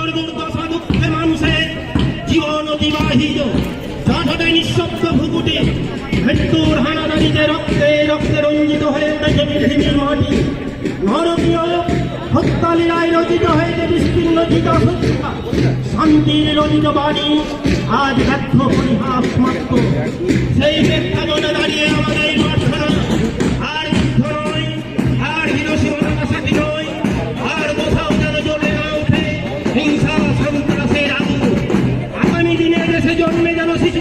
আলোর দুর্দশা দুঃখে মানুষের জীবন অতিবাহিত জঠরে নিঃশব্দ ভুকুটে মৃত্যুর হানাদারিতে রক্তে রক্তে রঞ্জিত হয়ে উঠেছে পৃথিবীর মাটি। ভারতীয় হত্যালীলায় রচিত হয়েছে বিস্তীর্ণ চিতা হত্যা। শান্তির রঞ্জিত বাণী আজ ব্যর্থ পরিহাস মাত্র। সেই প্রেক্ষাপটে দাঁড়িয়ে আমাদের প্রার্থনা আর যুদ্ধ নয়, আর হিরোশিমা নাগাসাকি নয়, আর কোথাও যেন জ্বলে না ওঠে হিংসা সন্ত্রাসের আগুন। আগামী দিনে দেশে জন্মে যেন শিশু